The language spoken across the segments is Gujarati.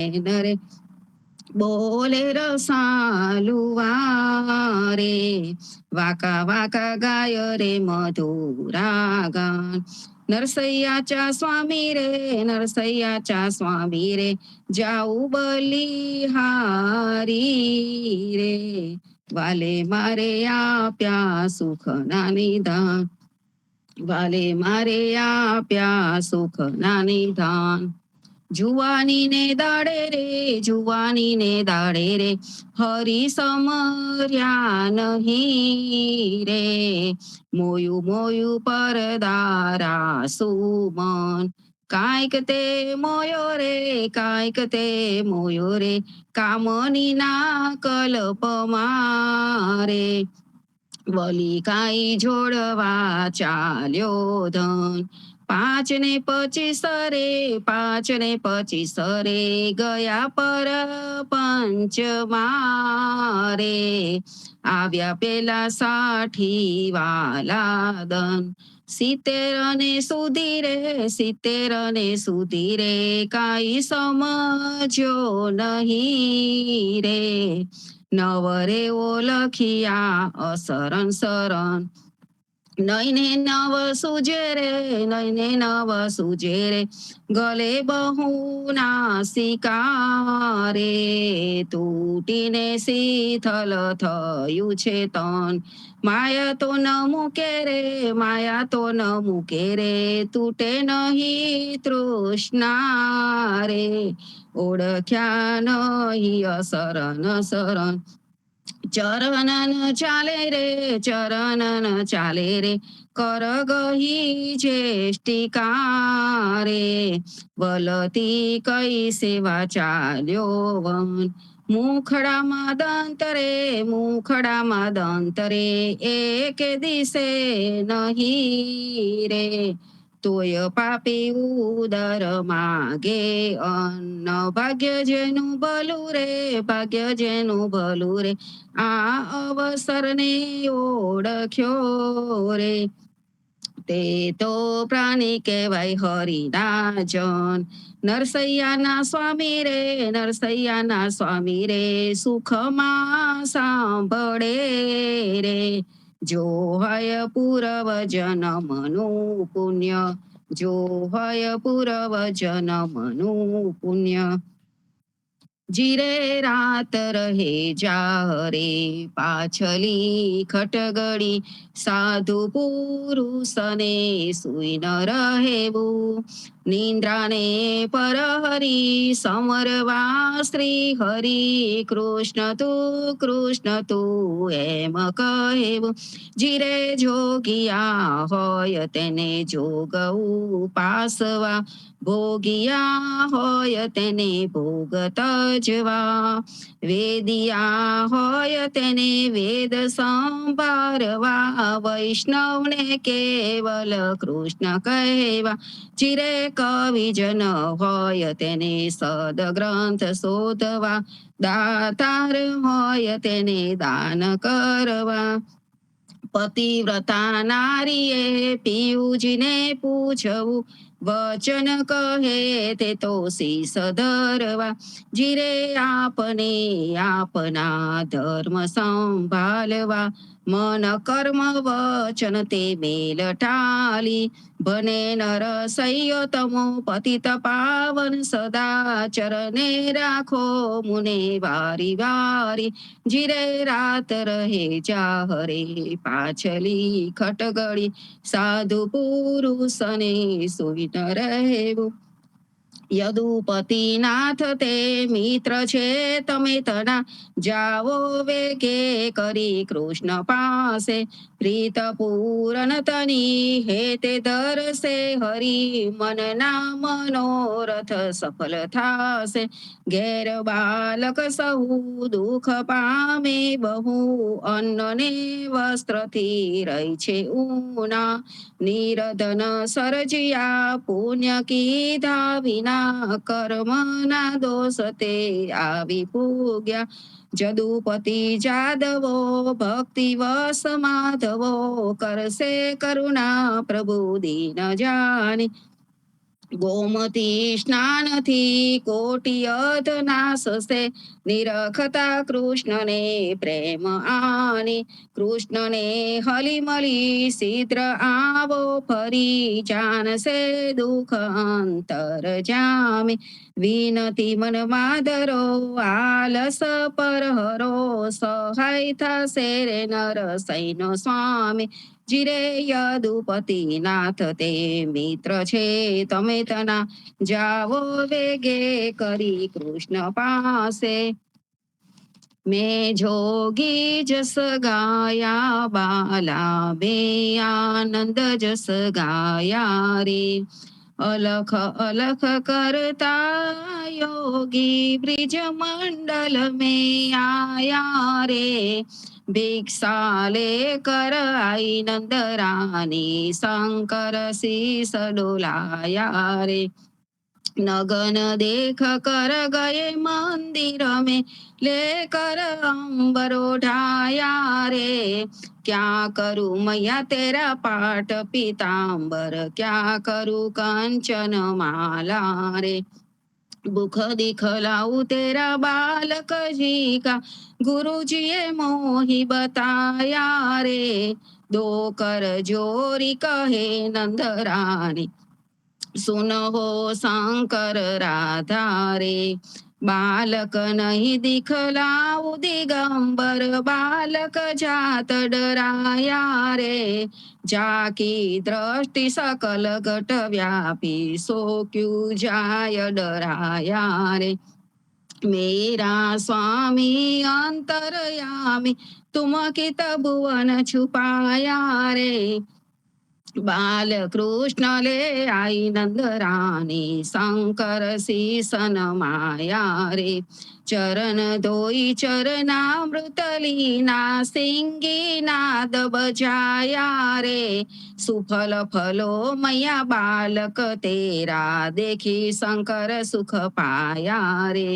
નરે બોલે રસાલુવા રે, વાકા વાકા ગાય રે મધુરા ગાન. નરસૈયાચા સ્વામી રે, નરસૈયાચા સ્વામી રે, જાઉં બલિહારી રે, વાલે મારે આપ્યા સુખના નિધાન, વાલે મારે આપ્યા સુખના નિધાન. જુવાની ને દાડે રે, જુવાની ને દાડે રે, હરી સમર્યા નહીં રે, મોયું મોયું પરદારા સુમન. કાંઈક તે મોયો રે, કાંઈક તે મોયો રે, કામની ના કલ્પમાં રે, વલી કાઈ જોડવા ચાલ્યો ધન. 5 ને 25 રે, 5 ને 25 રે, ગયા પર પંચમાં રે, આવ્યા પેલા 60 વાલા દન. 70 ને સુધી રે, 70 ને સુધી રે, કાઈ સમજ્યો નહીં રે, નવરે ઓળખ્યા અસરન સરણ. નયને નવ સુજે રે, નયને નવ સુજે રે, ગલે બહુ નાસિકારે, તૂટીને શીથલ થયું છે તન. માયા તો ન મૂકે રે, માયા તો ન મૂકે રે, તૂટે નહીં તૃષ્ણા રે, ઓળખ્યા નહીં અસરન સરણ. ચરણન ચાલે રે, ચરણન ચાલે રે, કર ગહી ચેષ્ટિકા રે, વલતી કઈ સેવા ચાલ્યો વન. મુખડામાં દંત રે, મુખડામાં દંત રે, એક દિશે નહીં રે, તોય પાપી ઉદર માગે અન્ન. ભાગ્ય જેનું ભલું રે, ભાગ્ય જેનું ભલું રે, આ અવસરને ઓળખ્યો રે, તે તો પ્રાણી કહેવાય હરિના જન. નરસૈયાના સ્વામી રે, નરસૈયાના સ્વામી રે, સુખમાં સાંભળે રે, જો હોય પૂર્વ જન્મનું પુણ્ય, જો હોય પૂર્વ જન્મનું પુણ્ય. જીરે રાત રહે જારે, પાછલી ખટગડી, સાધુ પુરુષને સુઈ ન રહેવું. નિંદ્રાને પરહરી, સમરવા શ્રી હરિ, કૃષ્ણ તું એમ કહેવું. જીરે જોગિયા હોય તેને જોગ ઉપાસવા, ભોગિયા હોય તેને ભોગ તજવા, વેદિયા હોય તેને વેદ સંભાળવા, વૈષ્ણવને કેવલ કૃષ્ણ કહેવા. ચિરે કવિજન હોય તેને સદગ્રંથ શોધવા, દાતાર હોય તેને દાન કરવા. પતિવ્રતા નારીએ પિયુજીને પૂછવું, વચન કહે તે તો શીશ ધરવા. જીરે આપને આપના ધર્મ સંભાળવા, મન કર્મ વચન તે મેલ ટાલી. બને નર સૈયો તમો પતિત પાવન, સદાચરને રાખો મુને વારી વારી. જીરે રાત રહે જાહરે, પાછલી ખટગડી, સાધુ પુરુષને સુઈ ન રહેવું. યદુપતિનાથ તે મિત્ર છે તમે તના, જાવો વેગે કરી કૃષ્ણ પાસે. પ્રીત પૂરન તની હે તે ધરશે હરી, મનના મનોરથ સફળ થાશે. ઘેર બાલક સહુ દુઃખ પામે બહુ, અન્ન ને વસ્ત્રથી રહી છે ઉના. નિરધન સર્જ્યા પુણ્ય કીધા વિના, કર્મના દોષ તે આવી પૂગ્યા. જદુપતિ જાદવો ભક્તિ વસ માધવો, કરશે કરુણા પ્રભુ દીન જાની. ગોમતી સ્નાનથી કોટી અધ નાશશે, નિરખતા કૃષ્ણને પ્રેમ આની. કૃષ્ણને હલી મળી શીઘ્ર આવો ફરી, જાણશે દુઃખ અંતર જામે. વિનતી મનમાં ધરો આલસ પર હરો, સહાય થશે રે નરસૈનો સ્વામી. જીરે યદુપતિ નાથ તે મિત્ર છે તમે તના, જાવો વેગે કરી કૃષ્ણ પાસે. મેં જોગી જસ ગાયા બાલા, બે આનંદ જસ ગાયા રે. અલખ અલખ કરતા યોગી બ્રિજ મંડલ में आया रे. ભિક્ષા લેકર આઈ નંદ રાની, શંકર શીસ ડોલાયા રે. નગન દેખ કર ગયે મંદિર में, लेकर अंबर उठाया रे. क्या करूं मैया तेरा पाठ पीतांबर, क्या करूं कंचन माला रे. भूख दिखलाऊं तेरा बालक जी का, गुरु जी मोहि बताया रे. दो कर जोरी कहे नंद रानी, सुन हो शंकर राधा रे. बालक नहीं दिखलाऊ दिगंबर, बालक जात डराया रे. जाकी दृष्टि सकल घट व्यापी, सो क्यों जाय डराया रे. मेरा स्वामी अंतरयामी, तुम कित भुवन छुपाया रे. बाल कृष्ण ले आई नंद रानी, शंकर शीसन माया रे. चरण धोई चरणामृत लीना, सिंगी नाद बजाया रे. सुफल फलो मैया बालक तेरा, देखी शंकर सुख पाया रे.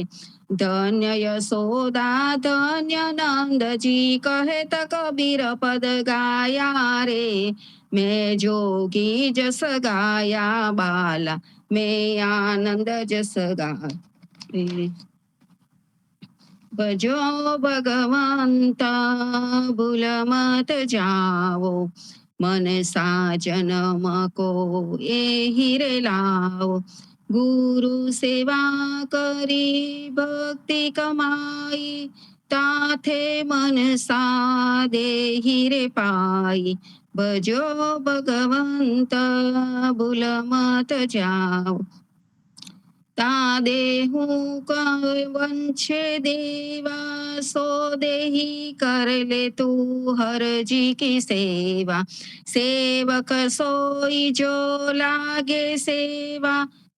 धन्य यशोदा धन्य नंद जी, कहे त कबीर पद गाया रे. मैं जोगी जस गाया बाला, मैं आनंद जस गाए. भजो भगवंता भूल मत जाओ, मन साजनम को एहि रे लाओ. गुरु सेवा करी भक्ति कमाई, ताथे मन सा देहि रे पाई. भजो भगवंत भूल मत जाओ, ता देहु वंशे देवा. सो देही कर ले तू हर जी की सेवा. सेवक सोई जो लागे सेवा,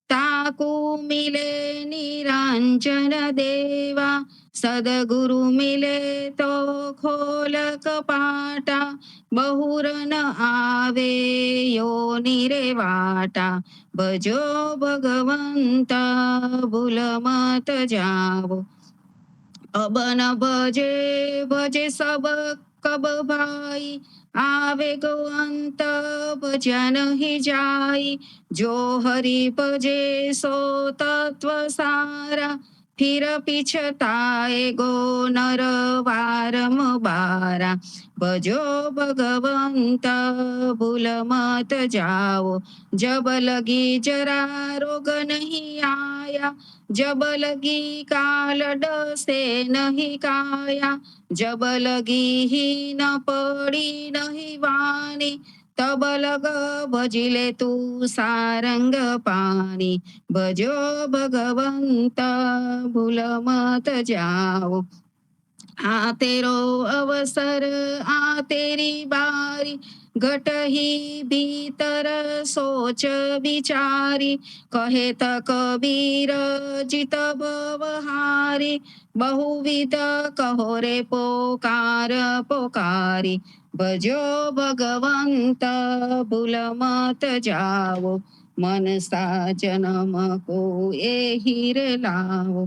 ताकू मिले निरंजन देवा. सदगुरु मिले तो खोल कपाटा, बहुर न आवे यो निरे वाटा. भजो भगवंता भूल मत जाओ, अब न भजे भजे सब कब भाई. आवे गो अंत भजन ही जाई, जो हरि भजे सो तत्व सारा. फिर पिछताए गो नर वारम बारा. भजो भगवंत भूल मत जाओ, जब लगी जरा रोग नहीं आया. जब लगी काल डसे नहीं काया, जब लगी ही न पड़ी नहीं वाणी. तब लग भजिले तू सारंग पानी. भजो भगवंत भूल मत जाओ, आ तेरो अवसर आ तेरी बारी. घट ही भीतर सोच विचारी, कहे त कबीर जित भवहारी. बहुविध कहो रे पोकार पोकारी. भजो भगवंत भूल मत जाओ, मन सा जन्म को एहि रे लाओ.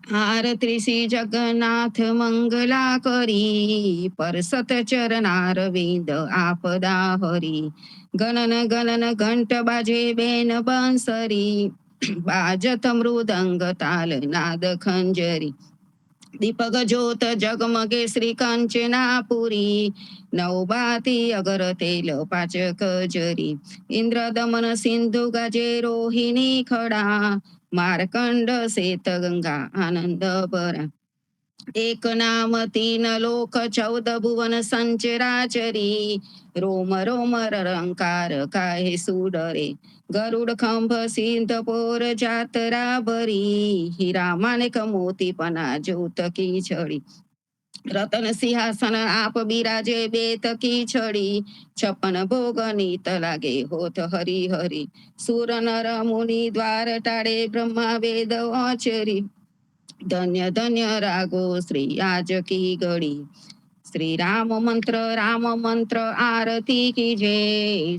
આરતી શ્રી જગન્નાથ મંગલા કરી, પરસત ચરનાર વિંદ આપદા હરી. ગણન ગણન ઘંટ બાજે બેન બંસરી, બાજત મૃદંગ તાલ નાદ ખંજરી. દીપક જ્યોત જગમગે શ્રી કંચનાપુરી, નવબાતી અગર તેલ પાચક જરી. ઇન્દ્ર દમન સિંધુ ગજે રોહિણી ખડા, માર્કંડ શેત ગંગા આનંદ ભરા. એક નામ તીન લોક 14 ભુવન સંચરાચરી, રોમ રોમ રંકાર કાહે સુડરે. ગરુડ ખંભ સિંધ પોર જાતરા ભરી, હીરા માણેક મોતી પના જ્યોત કી છડી. રતન સિંહાસન આપ બિરાજે બેત કી છડી, 56 ભોગ નીત લાગે હોત હરી હરી. સુર નર મુનિ દ્વાર ટાળે બ્રહ્મા વેદ આચરી, ધન્ય ધન્ય રાગો શ્રી આજ કી ગળી. શ્રી રામ મંત્ર આરતી કીજે,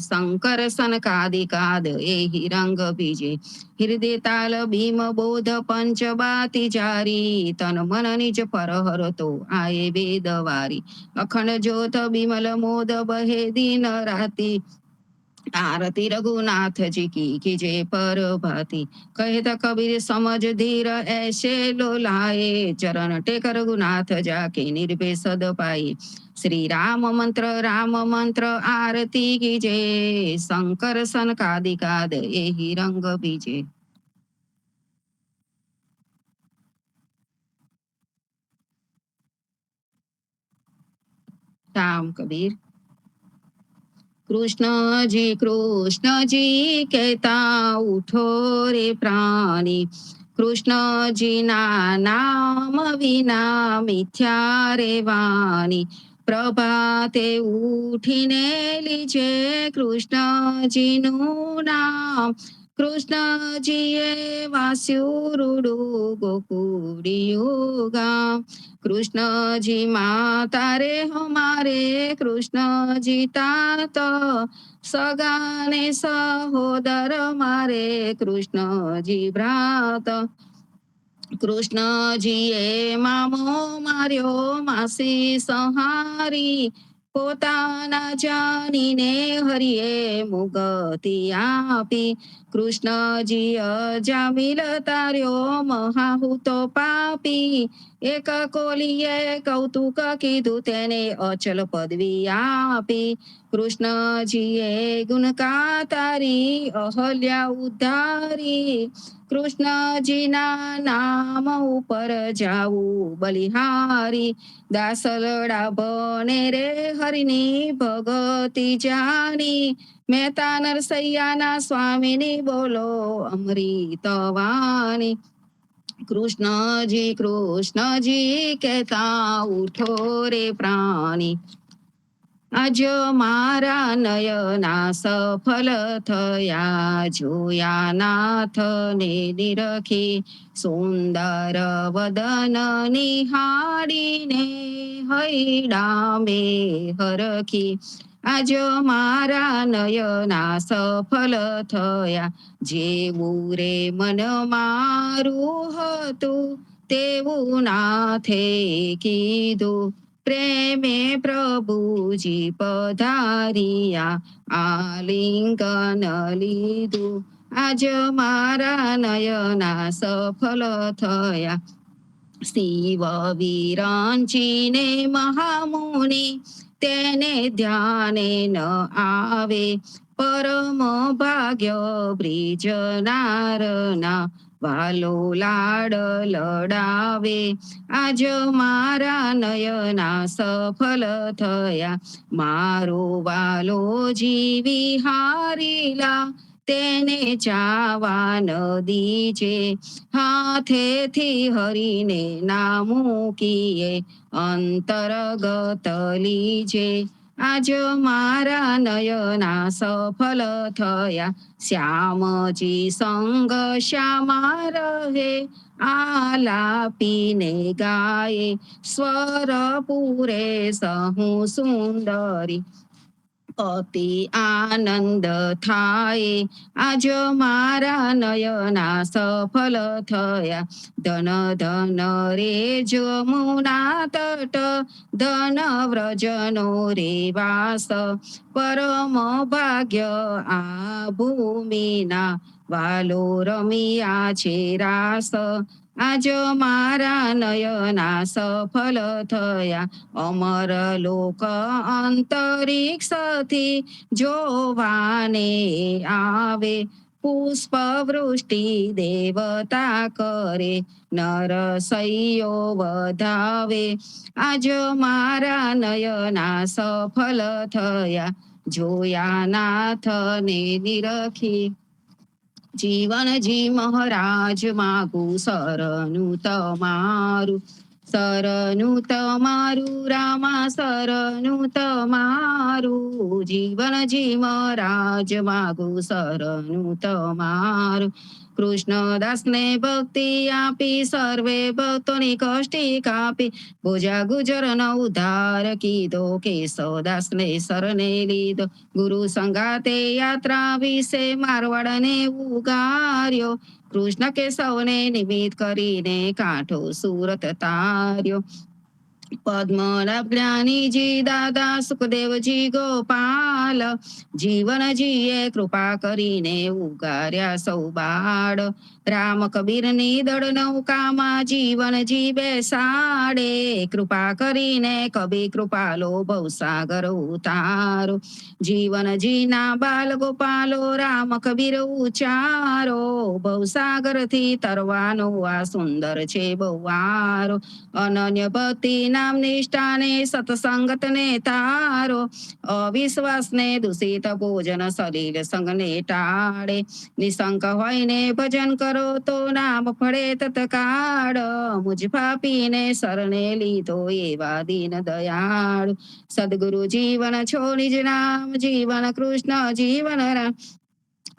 શંકર સનકાદિકાદ એહી રંગ બીજે. હૃદય તાલ ભીમ બોધ પંચ બાતી જારી, તન મન નિજ પર હરતો આયે વેદવારી. અખંડ જ્યોત બિમલ મોદ બહે દિન રાતી, आरती रघुनाथ जी की जय पर भाती. कहता कबीर समझ धीर ऐसे लो लाए, चरण टेक रघुनाथ जाके निर्भय सद पाए. श्री राम मंत्र आरती की जय, शंकर सनकादिकाद एहि रंग बीजे. राम कबीर. कृष्ण जी कहता उठो रे प्राणी, कृष्ण जी ना नाम विना मिथ्या रे वाणी. प्रभाते उठीने लीजे कृष्णजीનું નામ, કૃષ્ણજીએ વાસ્યું રૂડું ગોકુળિયું ગામ. કૃષ્ણજી માતા રે હમારે, કૃષ્ણજી તાત સગાને સહોદર મારે, કૃષ્ણજી ભ્રાત. કૃષ્ણજીએ મામો માર્યો માસી સંહારી, પોતાના જાનીને હરિએ મુગતિ આપી. કૃષ્ણજી અજામિલ તાર્યો મહાહૂતો પાપી, એક કોલીએ કૌતુક કીધું તેને અચલ પદવી આપી. કૃષ્ણજીએ ગુણકા તારી અહલ્યા ઉદ્ધારી, કૃષ્ણજીના નામ ઉપર જાવું બલિહારી. દાસલડા બને રે હરિની ભગતિ જાની, મહેતા નરસૈયાના સ્વામીની બોલો અમૃત વાણી. કૃષ્ણજી કહેતા ઉઠો રે પ્રાણી, આજ મારા નયના સફલ થયા, જોયા નાથને નિરખી, સુંદર વદન નિહાળીને હૈડા મે હરખી. આજ મારા નયના સફલ થયા, જેવું રે મન મારું હતું તેવું નાથે કીધું. પ્રેમે પ્રભુજી પધારિયા, આલિંગન લીધું. આજ મારા નયના સફલ થયા, શિવ વિરાંચીને મહામુનિ તેને ધ્યાને ન આવે. પરમ ભાગ્ય બ્રિજનારના વાલો લાડ લડાવે. આજ મારા નયના સફલ થયા, મારો વાલો જીવી હારીલા, તેને જાવા ન દીજે. હાથેથી હરીને ના મૂકીએ અંતરગત લીજે. આજ મારા નયના સફલ થયા, શ્યામજી સંગ શ્યામા રહે, આલાપીને ગાયે સ્વર પૂરે સહુ સુંદરી. અતિ આનંદ થાય, આજ મારા નયના સફળ થયા. ધન ધન રે જમુના તટ, ધન વ્રજનો રે વાસ, પરમ ભાગ્ય આ ભૂમિના, વાલો રમિયા છે રાસ. આજ મારા નયના સફળ થયા, અમર લોક અંતરિક્ષથી જોવાને આવે. પુષ્પ વૃષ્ટિ દેવતા કરે, નર સૈયો વધાવે. આજ મારા નયના સફળ થયા, જોયા નાથને નિરખી. જીવનજી મહારાજ માગું શરણું તમારું, શરણું તમારું રામા શરણું તમારું. જીવનજી મહારાજ માગું શરણું તમારું. કૃષ્ણદાસને ભક્તિ આપી, સર્વે ભક્તોની કષ્ટી કાપી. ભોજા ગુજરનો ઉદ્ધાર કીધો, કેશવદાસને શરણે લીધો. ગુરુ સંગાતે યાત્રા વિશે મારવાડને ઉગાર્યો. કૃષ્ણ કેશવને નિમિત્ત કરીને કાંઠો સુરત તાર્યો. પદ્મનાભ જ્ઞાનીજી દાદા સુખદેવજી ગોપાલ, જીવનજીએ કૃપા કરીને ઉગાર્યા સૌ બાળ. રામ કબીરની દળ નૌકામાં જીવનજી બેસાડે, કૃપા કરીને કબીર કૃપાલો ભવસાગર ઉતારો. જીવનજીના બાલ ગોપાલો રામ કબીર ઉચારો, ભવસાગરથી તરવાનો આ સુંદર છે બહુવારો. અનન્ય ભક્તિ નામ નિષ્ઠાને સત્સંગતને તારો, અવિશ્વાસને દૂષિત ભોજન સલીલ સંગને ટાળે. નિશંક હોઈને ભજન કરો તો નામ ફળે તત્કાળ, મુજ પાપીને શરણે લીધો એવા દીન દયાળુ. સદગુરુ જીવન છો નિજ નામ, જીવન કૃષ્ણ જીવન રામ.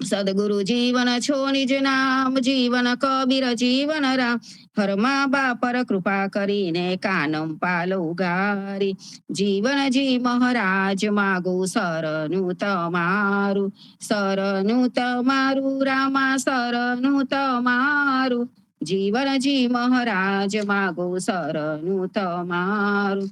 સદગુરુ જીવન છો નિજ નામ, જીવન કબીર જીવન રામ. હરમા બાપર કૃપા કરીને કાનમ પાલ ઉગારી. જીવનજી મહારાજ માગું શરણું તમારું, શરણું તમારું રામા શરણું તમારું. જીવનજી મહારાજ માગું શરણું તમારું.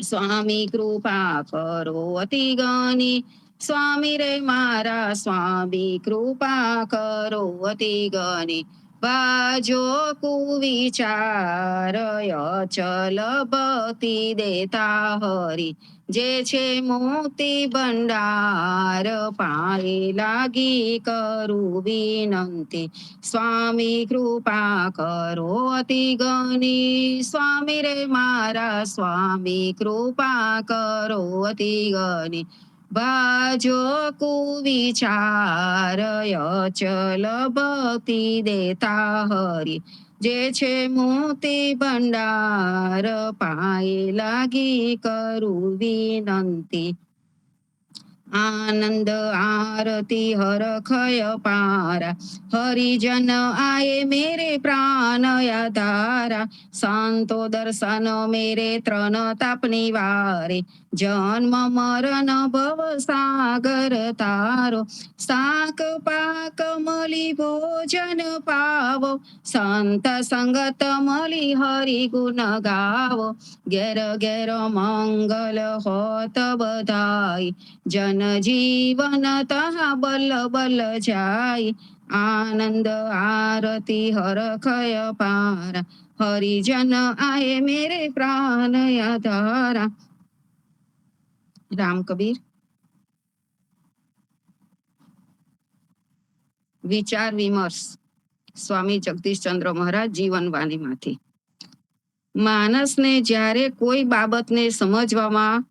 સ્વામી કૃપા કરો અતિ ગણી, સ્વામી રે મારા સ્વામી કૃપા કરો અતિ ગણી. બાજો કુવિચાર અચલ ભક્તિ દેતા હરી. જે છે મોતી ભંડાર પાએ લાગી કરું વિનંતી. સ્વામી કૃપા કરો અતિ ગણી, સ્વામી રે મારા સ્વામી કૃપા કરો અતિ ગણી. બાજો કુવિચાર અચલ ભક્તિ દેતા હરી. જે છે મોતી ભંડાર પાએ લાગી કરું વિનંતી. આનંદ આરતી હરખય પારા, હરિજન આયે મેરે પ્રાણ આધારા. સંતો દર્શન મેરે ત્રણ તાપની વારે, જન્મ મરણ ભવ સાગર તારો. શાક પાક મળી ભોજન પાવો, સંત સંગત મળી હરિ ગુણ ગાવો. ઘેર ઘેર મંગલ હોત બધાય, જન જીવન તહા બલ બલ જાય. આનંદ આરતી હરખય પારા, હરિજન આયે મેરે પ્રાણ આધારા. રામ કબીર. વિચાર વિમર્શ સ્વામી જગદીશચંદ્ર મહારાજ જીવનવાણીમાંથી. માણસને જ્યારે કોઈ બાબતને સમજવામાં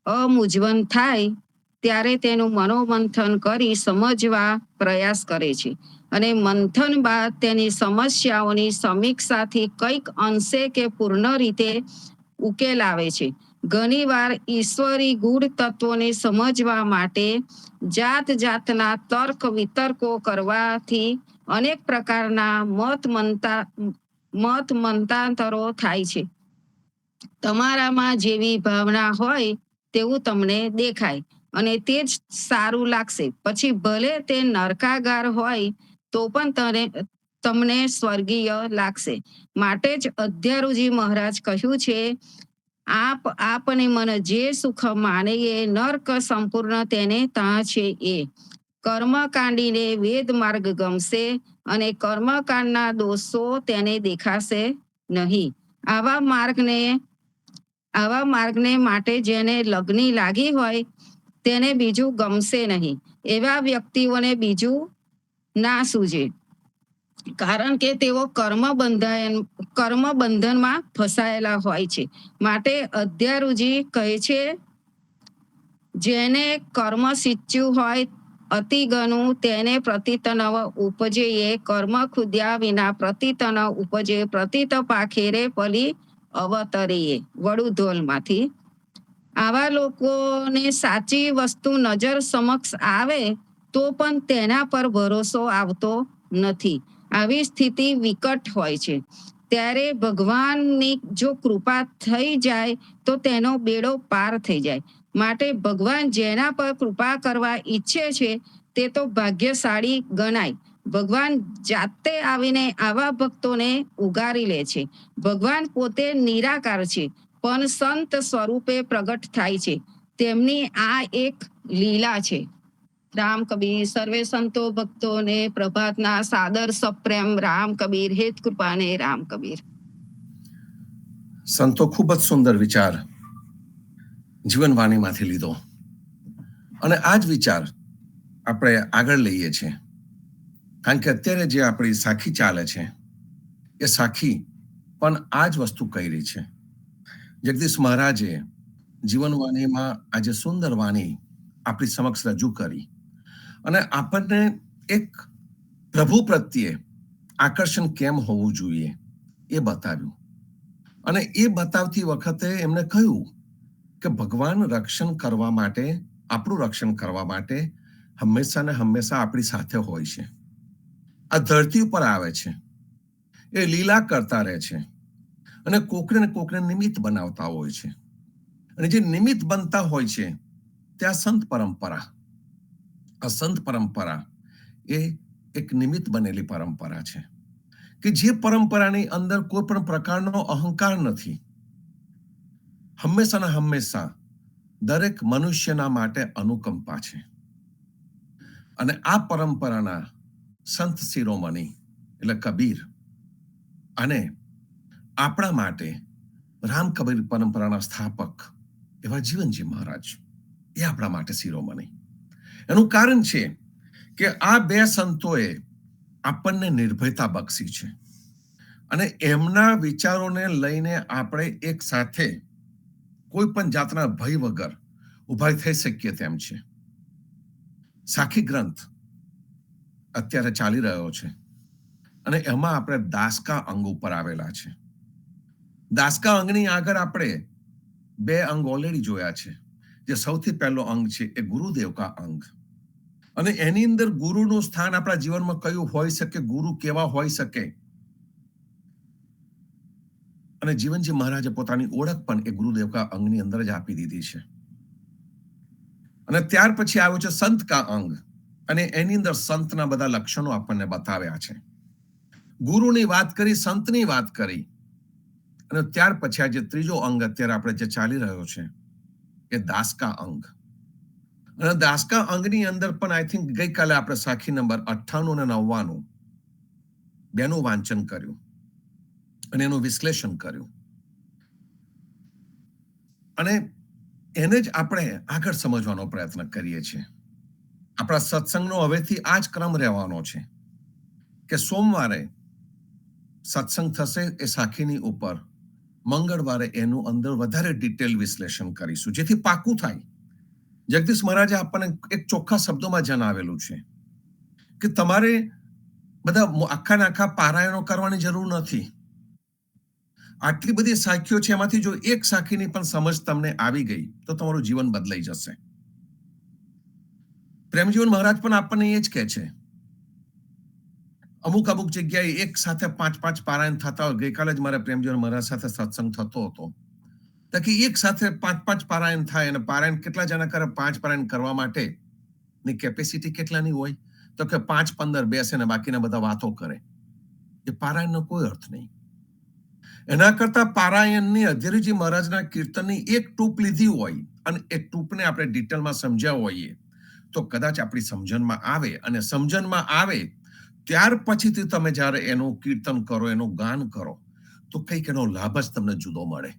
અમૂંઝવણ થાય ત્યારે તેનું મનોમંથન કરી સમજવા પ્રયાસ કરે છે, અને મંથન બાદ તેની સમસ્યાઓની સમીક્ષાથી કંઈક અંશે કે પૂર્ણ રીતે ઉકેલ આવે છે. ઘણીવાર ઈશ્વરી ગૂઢ તત્વોને સમજવા માટે જાત જાતના તર્ક વિતર્કો કરવાથી અનેક પ્રકારના મત મંતાંતરો થાય છે. તમારામાં જેવી ભાવના હોય તેવું તમને દેખાય. અને તે જ સારું લાગશે. પછી ભલે તે નરકાગાર હોય તો પણ તમને સ્વર્ગીય લાગશે. માટે જ અધ્યારુજી મહારાજ કહ્યું છે, આપને મન જે સુખ માને એ નર્ક સંપૂર્ણ તેને તાં છે એ. કર્મકાંડીને વેદ માર્ગ ગમશે અને કર્મકાંડના દોષો તેને દેખાશે નહીં. આવા માર્ગને માટે જેને લગ્ની લાગી હોય તેને બીજું ગમશે નહીં. એવા વ્યક્તિઓને બીજું ના સૂજે, કારણ કે તેઓ કર્મબંધનમાં ફસાયેલા હોય છે. માટે અધ્યારુજી કહે છે, જેને કર્મ સિંચ્યું હોય અતિગનું તેને પ્રતીત નવ ઉપજે એ. કર્મ ખુદ્યા વિના પ્રતીત ન ઉપજે. પ્રતીત પાખેરે પલી અવતરીએ. વડુધોલમાંથી. આવા લોકોને સાચી વસ્તુ નજર સમક્ષ આવે તો પણ તેના પર ભરોસો આવતો નથી. આવી સ્થિતિ વિકટ હોય છે. ત્યારે ભગવાનની જો કૃપા થઈ જાય તો તેનો બેડો પાર થઈ જાય. માટે ભગવાન જેના પર કૃપા કરવા ઈચ્છે છે તે તો ભાગ્યશાળી ગણાય. ભગવાન જાતે આવીને આવા ભક્તોને ઉગારી લે છે. ભગવાન પોતે નિરાકાર છે પણ સંત સ્વરૂપે પ્રગટ થાય છે. તેમની આ એક લીલા છે. રામ કબીર. સર્વે સંતો ભક્તોને પ્રભાતના સાદર સપ્રેમ રામ કબીર. હેત કૃપાને રામ કબીર. સંતો ખૂબ જ સુંદર વિચાર જીવનવાણીમાંથી લીધો અને આ જ વિચાર આપણે આગળ લઈએ છીએ. કારણ કે અત્યારે જે આપણી સાખી ચાલે છે એ સાખી પણ આ જ વસ્તુ કહી રહી છે. જગદીશ મહારાજે જીવનવાણીમાં આજે સુંદર વાણી આપણી સમક્ષ રજૂ કરી અને આપણને એક પ્રભુ પ્રત્યે આકર્ષણ કેમ હોવું જોઈએ એ બતાવ્યું. અને એ બતાવતી વખતે એમણે કહ્યું કે ભગવાન રક્ષણ કરવા માટે, આપણું રક્ષણ કરવા માટે હંમેશા ને હંમેશા આપણી સાથે હોય છે. આ ધરતી ઉપર આવે છે, એ લીલા કરતા રહે છે અને કોકને ને કોકને નિમિત્ત બનાવતા હોય છે. અને જે નિમિત્ત બનતા હોય છે ત્યાં સંત પરંપરા, આ સંત પરંપરા એ એક નિમિત્ત બનેલી પરંપરા છે કે જે પરંપરાની અંદર કોઈ પણ પ્રકારનો અહંકાર નથી. હંમેશા ને હંમેશા દરેક મનુષ્યના માટે અનુકંપા છે. અને આ પરંપરાના સંત શિરોમણી એટલે કબીર અને આપણા માટે રામ કબીર પરંપરાના સ્થાપક એવા જીવનજી મહારાજ એ આપણા માટે શિરોમણી. એનું કારણ છે કે આ બે સંતોએ આપણને નિર્ભયતા બક્ષી છે અને એમના વિચારોને લઈને આપણે એક સાથે કોઈ પણ જાતના ભય વગર ઉભા થઈ શકીએ તેમ છે. સાખી ગ્રંથ અત્યારે ચાલી રહ્યો છે અને એમાં આપણે દાસકા અંગ ઉપર આવેલા છે. દાસકા અંગની આગળ આપણે બે અંગ ઓલરેડી જોયા છે. જે સૌથી પહેલો અંગ છે એ ગુરુદેવ કા અંગ. અને એની અંદર ગુરુનું સ્થાન આપણા જીવનમાં કયું હોઈ શકે, ગુરુ કેવા હોઈ શકે. અને જીવનજી મહારાજે પોતાની ઓળખ પણ એ ગુરુદેવ કા અંગની અંદર જ આપી દીધી છે. અને ત્યાર પછી આવ્યો છે સંત કા અંગ અને એની અંદર સંતના બધા લક્ષણો આપણને બતાવ્યા છે. ગુરુની વાત કરી, સંતની વાત કરી અને ત્યાર પછી આ જે ત્રીજો અંગ અત્યારે આપણે જે ચાલી રહ્યો છે એ દાસકા અંગ. અને દાસકા અંગની અંદર પણ આઈ થિંક ગઈકાલે આપણે સાખી નંબર 98 અને 99 બેનું વાંચન કર્યું અને એનું વિશ્લેષણ કર્યું અને એને જ આપણે આગળ સમજવાનો પ્રયત્ન કરીએ છીએ. આપણા સત્સંગનો હવેથી આ જ ક્રમ રહેવાનો છે કે સોમવારે સત્સંગ થશે એ સાખીની ઉપર, મંગળવારે એનું અંદર વધારે ડિટેલ વિશ્લેષણ કરીશું જેથી પાકું થાય. જગદીશ મહારાજે આપણને એક ચોખ્ખા શબ્દોમાં જણાવેલું છે કે તમારે બધા આખા પારાયણો કરવાની જરૂર નથી. આટલી બધી સાખીઓ છે એમાંથી જો એક સાખીની પણ સમજ તમને આવી ગઈ તો તમારું જીવન બદલાઈ જશે. પ્રેમજીવન મહારાજ પણ આપણને એ જ કહે છે. અમુક જગ્યાએ એક સાથે 5 પારાયણ થતા હોય. ગઈકાલે જ મારે પ્રેમજીવન મહારાજ સાથે સત્સંગ થતો હતો તો કે એક સાથે 5 પારાયણ થાય અને પારાયણ કેટલા જણા કરે? 5 પારાયણ કરવા માટે ની કેપેસિટી કેટલાની હોય? તો કે 5-15 બેસે ને બાકીના બધા વાતો કરે. એ પારાયણનો કોઈ અર્થ નહીં. એના કરતા પારાયણની અધ્યરીજી મહારાજના કીર્તનની એક ટૂપ લીધી હોય અને એ ટૂપને આપણે ડિટેલમાં સમજ્યા હોઈએ તો કદાચ આપણી સમજણમાં આવે, અને સમજણમાં આવે ત્યાર પછીથી તમે જ્યારે એનું કીર્તન કરો, એનું ગાન કરો તો કંઈક એનો લાભ જ તમને જુદો મળે.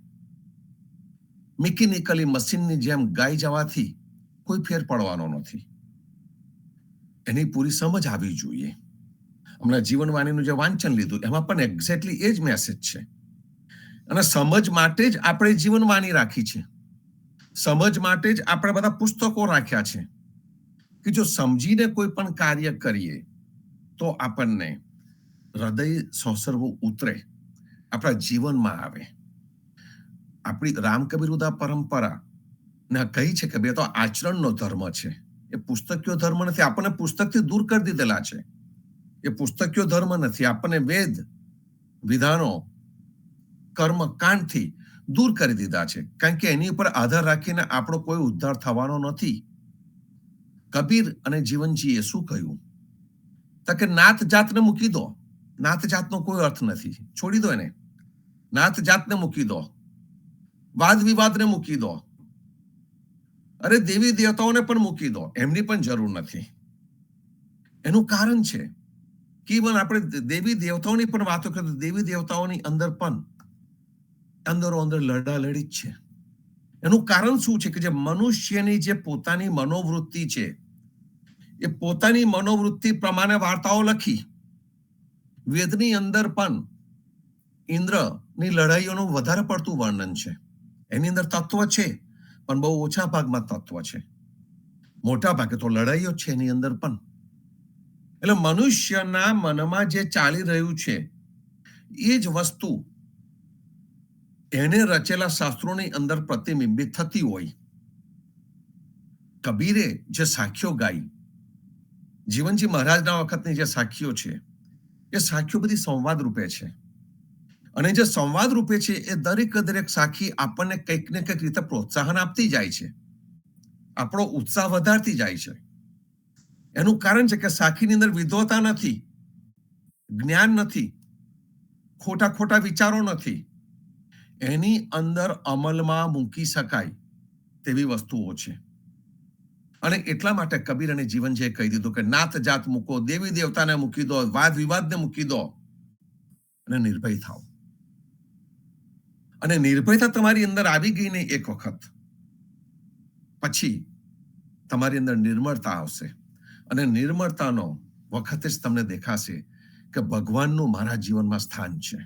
મિકેનિકલી મશીનની જેમ ગાઈ જવાથી કોઈ ફેર પડવાનો નથી. એની પૂરી સમજ આવવી જોઈએ. હમણાં જીવનવાણીનું જે વાંચન લીધું એમાં પણ એક્ઝેક્ટલી એ જ મેસેજ છે. અને સમજ માટે જ આપણે જીવનવાણી રાખી છે. સમજ માટે જ આપણે બધા પુસ્તકો રાખ્યા છે કે જો સમજીને કોઈ પણ કાર્ય કરીએ તો આપણને હૃદય સોસરવું ઉતરે, આપણા જીવનમાં આવે. આપણી રામકબીરુદા પરંપરા ને કહી છે કે બે તો આચરણનો ધર્મ છે. એ પુસ્તકીય ધર્મ નથી. આપણને પુસ્તકથી દૂર કરી દીધેલા છે. એ પુસ્તકીય ધર્મ નથી. આપણને વેદ વિધાનો કર્મકાંડથી દૂર કરી દીધા છે, કારણ કે એની ઉપર આધાર રાખીને આપણો કોઈ ઉદ્ધાર થવાનો નથી. કબીર અને જીવનજીએ શું કહ્યું? તો કે નાત જાતને મૂકી દો. નાત જાતનો કોઈ અર્થ નથી, છોડી દો એને. નાત જાતને મૂકી દો, વાદ વિવાદને મૂકી દો, અરે દેવી દેવતાઓને પણ મૂકી દો, એમની પણ જરૂર નથી. એનું કારણ છે કે ઇવન આપણે દેવી દેવતાઓની પણ વાતો કરીએ તો દેવી દેવતાઓની અંદર પણ અંદરો અંદર લડાલડી જ છે. એનું કારણ શું છે કે જે મનુષ્યની જે પોતાની મનોવૃત્તિ છે એ પોતાની મનોવૃત્તિ પ્રમાણે વાર્તાઓ લખી. વેદની અંદર પણ ઇન્દ્રની લડાઈઓનું વધારે પડતું વર્ણન છે. એની અંદર તત્વ છે પણ બહુ ઓછા ભાગમાં તત્વ છે. મોટા ભાગે તો લડાઈઓ છે એની અંદર પણ. એટલે મનુષ્યના મનમાં જે ચાલી રહ્યું છે એ જ વસ્તુ એને રચેલા શાસ્ત્રોની અંદર પ્રતિબિંબિત થતી હોય. કબીરે જે સાખીઓ ગાઈ, જીવનજી મહારાજના વખતની જે સાખીઓ છે એ સાખીઓ બધી સંવાદ રૂપે છે. અને જે સંવાદ રૂપે છે એ દરેક સાખી આપણને કંઈક ને કંઈક રીતે પ્રોત્સાહન આપતી જાય છે, આપણો ઉત્સાહ વધારતી જાય છે. એનું કારણ છે કે સાખીની અંદર વિદ્વતા નથી, જ્ઞાન નથી, ખોટા વિચારો નથી. એની અંદર અમલમાં મૂકી શકાય તેવી વસ્તુઓ છે. અને એટલા માટે કબીર અને જીવનજીએ કહી દીધું કે નાત જાત મૂકો, દેવી દેવતાને મૂકી દો, વાદ વિવાદને મૂકી દો અને નિર્ભય થાઓ. અને નિર્ભયતા તમારી અંદર આવી ગઈ ને એક વખત, પછી તમારી અંદર નિર્મળતા આવશે. અને નિર્મળતાનો વખતે જ તમને દેખાશે કે ભગવાનનું મારા જીવનમાં સ્થાન છે.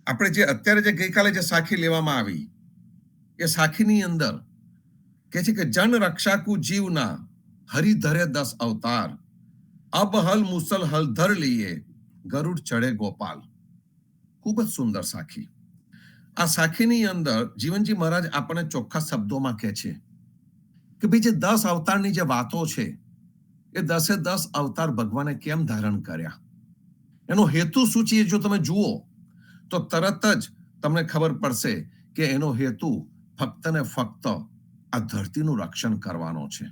આપણે જે અત્યારે જે ગઈકાલે જે સાખી લેવામાં આવી એ સાખીની અંદર કે છે કે જન રક્ષાકુ જીવના હરિધરે 10 અવતાર, અબ હલ મુસલ હલધર લીએ ગરુડ ચડે ગોપાલ. ખૂબ જ સુંદર સાખી. આ સાખીની અંદર જીવનજી મહારાજ આપણને ચોખ્ખા શબ્દોમાં કહે છે કે ભાઈ જે 10 અવતારની જે વાતો છે એ 10 અવતાર ભગવાને કેમ ધારણ કર્યા, એનો હેતુ શું છે જો તમે જુઓ તો તરત જ તમને ખબર પડશે કે એનો હેતુ ફક્ત ને ફક્ત આ ધરતીનું રક્ષણ કરવાનો છે.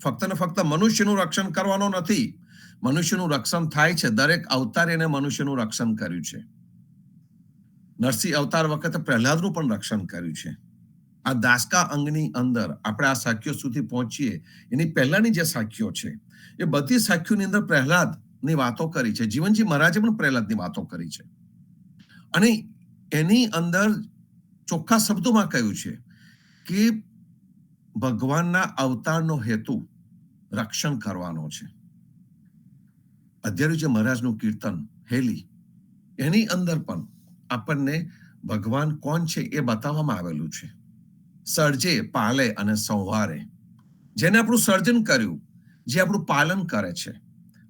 ફક્ત ને ફક્ત મનુષ્યનું રક્ષણ કરવાનો નથી. મનુષ્યનું રક્ષણ થાય છે, દરેક અવતારે એને મનુષ્યનું રક્ષણ કર્યું છે. નરસિંહ અવતાર વખતે પ્રહલાદનું પણ રક્ષણ કર્યું છે. આ દાસકા અંગની અંદર આપણે આ સાખીઓ સુધી પહોંચીએ એની પહેલાની જે સાખીઓ છે એ બધી સાખીઓની અંદર પ્રહલાદની વાતો કરી છે. જીવનજી મહારાજે પણ પ્રહલાદની વાતો કરી છે. અને એની અંદર ચોખ્ખા શબ્દોમાં કહ્યું છે કે ભગવાનના અવતારનો હેતુ રક્ષણ કરવાનો છે. અધ્યરુજી મહારાજનું કીર્તન હેલી, એની અંદર પણ આપણને ભગવાન કોણ છે એ બતાવવામાં આવેલું છે. સર્જે, પાલે અને સંવારે. જેને આપણું સર્જન કર્યું, જે આપણું પાલન કરે છે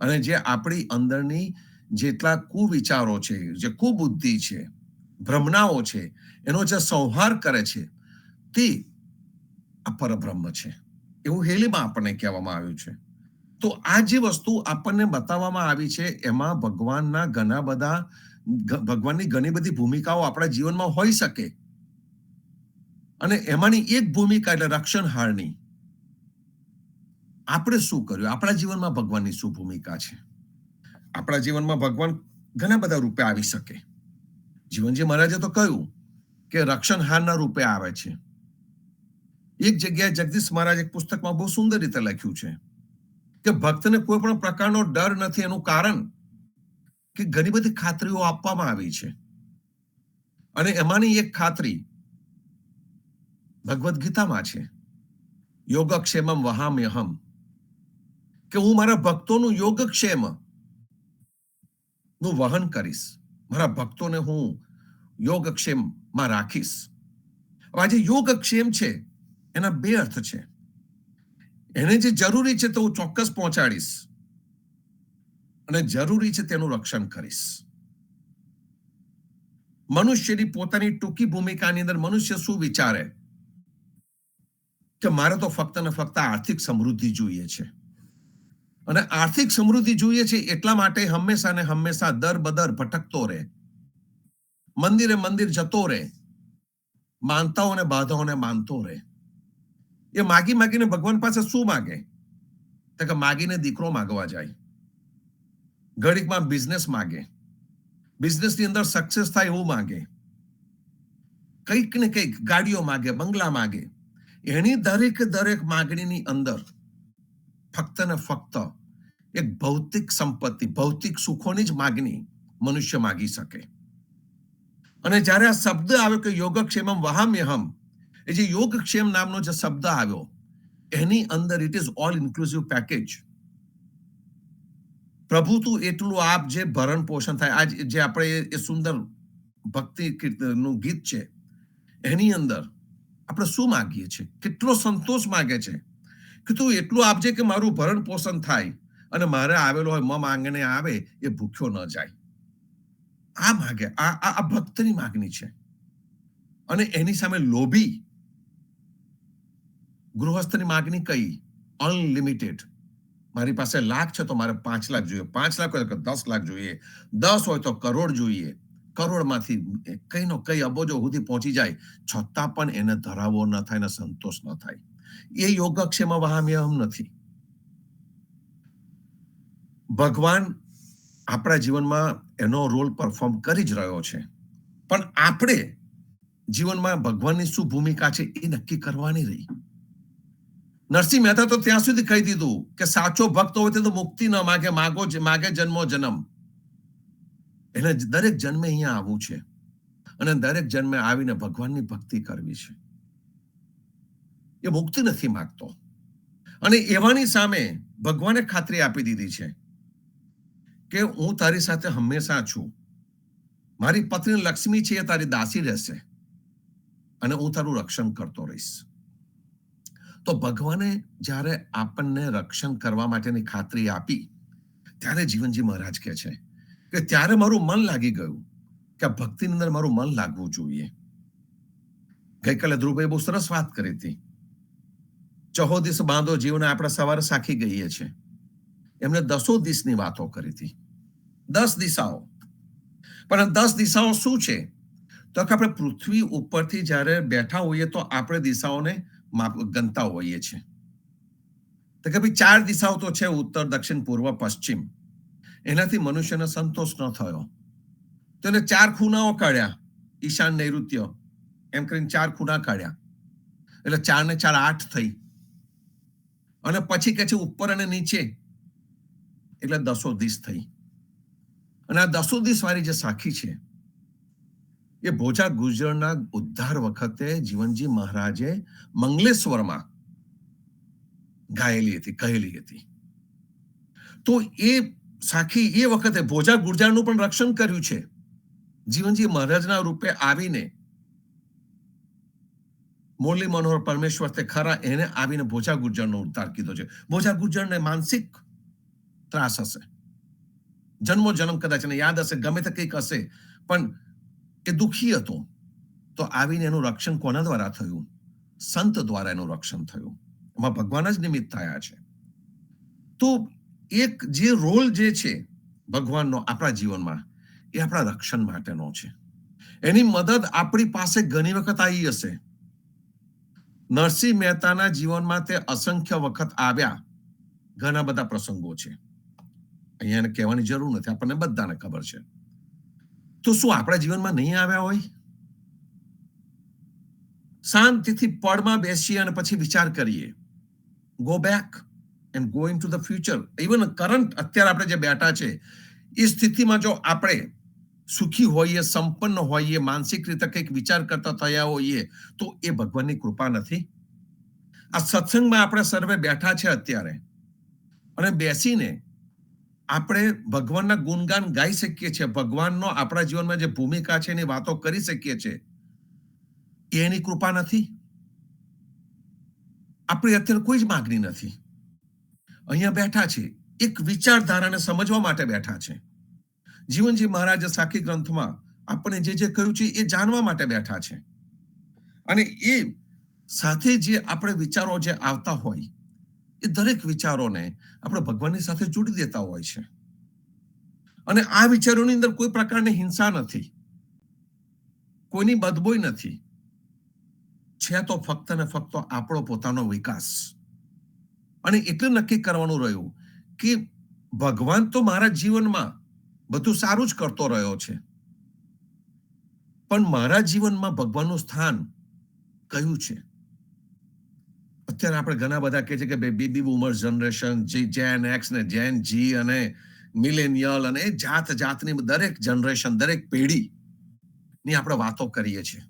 અને જે આપણી અંદરની જેટલા કુવિચારો છે, જે કુબુદ્ધિ છે, ભ્રમણાઓ છે, એનો જે સંહાર કરે છે તે આ પરબ્રહ્મ છે એવું હેલીમાં આપણને કહેવામાં આવ્યું છે. તો આ જે વસ્તુ આપણને બતાવવામાં આવી છે એમાં ભગવાનની ઘણી બધી ભૂમિકાઓ આપણા જીવનમાં હોઈ શકે. અને એમાંની એક ભૂમિકા એટલે રક્ષણહારની. આપણે શું કર્યું? આપણા જીવનમાં ભગવાનની શું ભૂમિકા છે? આપણા જીવનમાં ભગવાન ઘણા બધા રૂપે આવી શકે. જીવનજી મહારાજે તો કહ્યું કે રક્ષણહારના રૂપે આવે છે. એક જગ્યાએ જગદીશ મહારાજ એક પુસ્તકમાં બહુ સુંદર રીતે લખ્યું છે કે ભક્તને કોઈ પણ પ્રકારનો ડર નથી. એનું કારણ કે ઘણી બધી ખાતરીઓ આપવામાં આવી છે અને એમાંની એક ખાતરી ભગવદ્ ગીતામાં છે, યોગક્ષેમમ વહામ્યહમ, કે હું મારા ભક્તોનું યોગક્ષેમ નું વહન કરીશ, મારા ભક્તોને હું યોગક્ષેમમાં રાખીશ. આજે યોગક્ષેમ છે એના બે અર્થ છે. એને જે જરૂરી છે તો હું ચોક્કસ પહોંચાડીશ અને જરૂરી છે તેનું રક્ષણ કરીશ. મનુષ્યની પોતાની ટૂંકી ભૂમિકાની અંદર મનુષ્ય શું વિચારે કે મારે તો ફક્ત ને ફક્ત આર્થિક સમૃદ્ધિ જોઈએ છે અને આર્થિક સમૃદ્ધિ જોઈએ છે એટલા માટે હંમેશા ને હંમેશા દર બદર ભટકતો રહે, મંદિરે મંદિર જતો રહે, માનતાઓને બાધાઓને માનતો રહે. એ માગી માગીને ભગવાન પાસે શું માગે? તો કે માગીને દીકરો માગવા જાય, ઘડીકમાં બિઝનેસ માગે, બિઝનેસની અંદર સક્સેસ થાય એવું માગે, કંઈક ને કંઈક ગાડીઓ માગે, બંગલા માગે. એની દરેક માગણીની અંદર ફક્ત ને ફક્ત એક ભૌતિક સંપત્તિ, ભૌતિક સુખોની જ માગણી મનુષ્ય માગી શકે. અને જ્યારે આ શબ્દ આવ્યો કે યોગક્ષેમમ વહામ્યહમ, એ જે યોગક્ષેમ નામનો જે શબ્દ આવ્યો એની અંદર it is all inclusive package. પ્રભુ તું એટલું આપ જે ભરણ પોષણ થાય. આજ જે આપણે એ સુંદર ભક્તિ નું ગીત છે એની અંદર આપણે શું માગીએ છીએ? કેટલો સંતોષ માગે છે કે તું એટલું આપજે કે મારું ભરણ પોષણ થાય અને મારે આવેલો હોય મ માંગને આવે એ ભૂખ્યો ન જાય. આ માગે, આ ભક્તની માગણી છે. અને એની સામે લોભી ગૃહસ્થની માગણી કઈ? અનલિમિટેડ. મારી પાસે લાખ છે તો મારે 5 લાખ જોઈએ, 5 લાખ હોય તો 10 લાખ જોઈએ, 10 હોય તો કરોડ જોઈએ, કરોડમાંથી કઈ નો કઈ અબજો સુધી પહોંચી જાય છતાં પણ એને ધરાવો ન થાય ને સંતોષ ન થાય. એ યોગક્ષેમ વહામ્યહમ નથી. ભગવાન આપણા જીવનમાં એનો રોલ પરફોર્મ કરી જ રહ્યો છે, પણ આપણે જીવનમાં ભગવાનની શું ભૂમિકા છે એ નક્કી કરવાની રહી. નરસિંહ મહેતા તો ત્યાં સુધી કહી દીધું કે સાચો ભક્ત હોય તો મુક્તિ ન માગે, માગે જન્મો જન્મ. એને દરેક જન્મે અહીંયા આવવું છે અને દરેક જન્મે આવીને ભગવાનની ભક્તિ કરવી છે. એ મુક્તિ નથી માંગતો. અને એવાની સામે ભગવાને ખાતરી આપી દીધી છે કે હું તારી સાથે હંમેશા છું. મારી પત્ની લક્ષ્મી છે એ તારી દાસી રહેશે અને હું તારું રક્ષણ કરતો રહીશ. તો ભગવાને જ્યારે આપણને રક્ષણ કરવા માટેની ખાતરી આપી ત્યારે જીવનજી મહારાજ કહે છે કે ત્યારે મારું મન લાગી ગયું કે આ ભક્તિની અંદર મારું મન લાગવું જોઈએ. ગઈકાલે ધ્રુવભાઈ બહુ સરસ વાત કરી હતી. 14 દિસ બાંધો જીવને આપણે સવારે સાખી ગઈએ છે. એમને 10 દિસની વાતો કરી હતી. 10 દિશાઓ. પણ 10 દિશાઓ શું છે? તો કે આપણે પૃથ્વી ઉપરથી જ્યારે બેઠા હોઈએ તો આપણે દિશાઓને ગણતા હોઈએ છીએ. તો કે ભાઈ 4 દિશાઓ તો છે, ઉત્તર, દક્ષિણ, પૂર્વ, પશ્ચિમ. એનાથી મનુષ્યને સંતોષ ન થયો તો એને 4 ખૂણાઓ કાઢ્યા, ઈશાન, નૈઋત્ય એમ કરીને 4 ખૂણા કાઢ્યા. એટલે 4 ને 4 8 થઈ. અને પછી કે છે ઉપર અને નીચે એટલે 10 દિશ થઈ. અને આ 10 દિશ વાળી જે સાખી છે એ ભોજા ગુર્જરના ઉદ્ધાર વખતે જીવનજી મહારાજે મંગલેશ્વરમાં ગાયેલી હતી, કહેલી હતી. તો એ સાખી એ વખતે ભોજા ગુર્જરનું પણ રક્ષણ કર્યું છે. જીવનજી મહારાજના રૂપે આવીને મુરલી મનોહર પરમેશ્વર તે ખરા એને આવીને ભોજા ગુર્જરનો ઉદ્ધાર કીધો છે. ભોજા ગુર્જરને માનસિક ત્રાસ હશે, જન્મો જન્મ કદાચ એને યાદ હશે, ગમે તે કંઈક હશે, પણ એ દુઃખી હતો. તો આવીને એનું રક્ષણ કોના દ્વારા થયું? સંત દ્વારા એનું રક્ષણ થયું. એમાં ભગવાન જ નિમિત્ત થયા છે. તો એક જે રોલ જે છે ભગવાનનો આપણા જીવનમાં એ આપણા રક્ષણ માટેનો છે. એની મદદ આપણી પાસે ઘણી વખત આવી હશે, નરસિંહ મહેતાના જીવનમાં તે અસંખ્ય વખત આવ્યા. ઘણા બધા પ્રસંગો છે, અહીંયા એને કહેવાની જરૂર નથી, આપણને બધાને ખબર છે. તો શું આપણા જીવનમાં નહીં આવ્યા હોય? શાંતિથી પળમાં બેસીએ અને પછી વિચાર કરીએ. Go back and go in to the future. Even current અત્યારે આપણે જે બેઠા છે એ સ્થિતિમાં જો આપણે સુખી હોઈએ, સંપન્ન હોઈએ, માનસિક રીતે કંઈક વિચાર કરતા થયા હોઈએ, તો એ ભગવાનની કૃપા નથી? આ સત્સંગમાં આપણે સર્વે બેઠા છે અત્યારે, અને બેસીને આપણે ભગવાનના ગુણગાન ગાઈ શકીએ છીએ, ભગવાનનો આપણા જીવનમાં જે ભૂમિકા છે એની વાતો કરી શકીએ છીએ, એની કૃપા નથી? આપણી અત્યારે કોઈ જ માગણી નથી. અહીંયા બેઠા છે એક વિચારધારાને સમજવા માટે બેઠા છે. જીવનજી મહારાજ સાખી ગ્રંથમાં આપણે જે કહ્યું છે એ જાણવા માટે બેઠા છે. અને એ સાથે જે આપણે વિચારો જે આવતા હોય એ દરેક વિચારોને આપણે ભગવાનની સાથે જોડી દેતા હોય છે. અને આ વિચારોની અંદર કોઈ પ્રકારની હિંસા નથી, કોઈની બદબોઈ નથી, છે તો ફક્ત ને ફક્ત આપણો પોતાનો વિકાસ. અને એટલે નક્કી કરવાનું રહ્યું કે ભગવાન તો મારા જીવનમાં બધું સારું જ કરતો રહ્યો છે, પણ મારા જીવનમાં ભગવાનનું સ્થાન કયું છે? અત્યારે આપણે ઘણા બધા કહે છે કે બેબી બૂમર જનરેશન, જેન એક્સ ને જેન જી અને મિલેનિયલ અને જાત જાતની દરેક જનરેશન, દરેક પેઢીની આપણે વાતો કરીએ છીએ.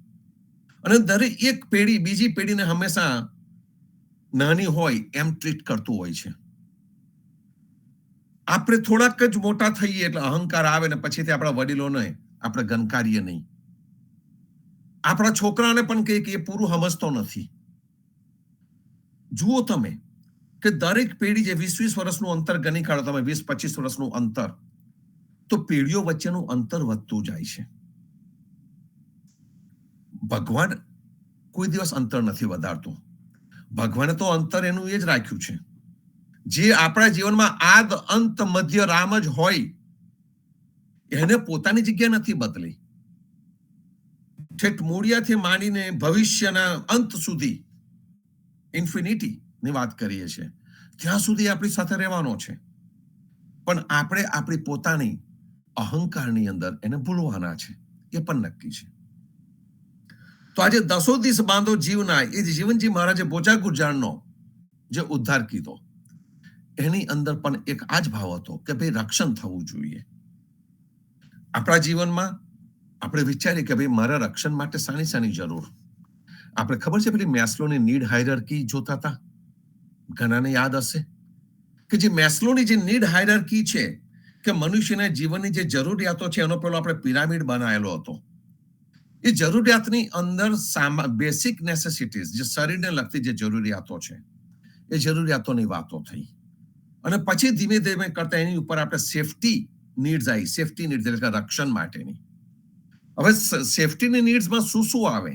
અને દરેક એક પેઢી બીજી પેઢીને હંમેશા નાની હોય એમ ટ્રીટ કરતું હોય છે. આપણે થોડાક જ મોટા થઈએ એટલે અહંકાર આવે ને પછીથી આપણા વડીલોને આપણે ગનકારીએ નહીં. આપણા છોકરાને પણ કહીએ કે એ પૂરું સમજતો નથી. જુઓ તમે કે દરેક પેઢી જે 20-20 વર્ષનું અંતર ગણી કાઢો તમે, 20-25 વર્ષનું અંતર, તો પેઢીઓ વચ્ચેનું અંતર વધતું જાય છે. ભગવાન કોઈ દિવસ અંતર નથી વધારતો. ભગવાને તો અંતર એનું એ જ રાખ્યું છે. જે આપણા જીવનમાં આદ અંત મધ્ય રામ જ હોય, એને પોતાની જગ્યા નથી બદલી. ઠેઠ મૂળિયાથી માંડીને ભવિષ્યના અંત સુધી, ઇન્ફિનિટી ની વાત કરીએ છીએ, ત્યાં સુધી આપણી સાથે રહેવાનો છે. પણ આપણે આપણી પોતાની અહંકારની અંદર એને ભૂલવાના છે, એ પણ નક્કી છે. તો આજે 10 દિવસ બાંધો જીવના એ જીવનજી મહારાજે બોચા ગુર્જારનો જે ઉદ્ધાર કીધો, એની અંદર પણ એક આ જ ભાવ હતો કે ભાઈ રક્ષણ થવું જોઈએ. આપણા જીવનમાં આપણે વિચારીએ કે ભાઈ મારા રક્ષણ માટે શાની જરૂર. આપણે ખબર છે પેલી મેસ્લોની નીડ હાયરાર્કી જોતા હતા, ઘણાને યાદ હશે કે જે મેસ્લોની જે નીડ હાયરાર્કી છે કે મનુષ્યના જીવનની જે જરૂરિયાતો છે એનો પેલો આપણે પિરામિડ બનાવેલો હતો. એ જરૂરિયાતની અંદર બેસિક નેસેસિટીઝ, જે શરીરને લગતી જે જરૂરિયાતો છે એ જરૂરિયાતોની વાતો થઈ. અને પછી ધીમે ધીમે કરતા એની ઉપર આપણે સેફટી નીડ્સ આવી, સેફટી નીડ્સ એટલે રક્ષણ માટેની. હવે સેફટીની નીડ્સમાં શું આવે?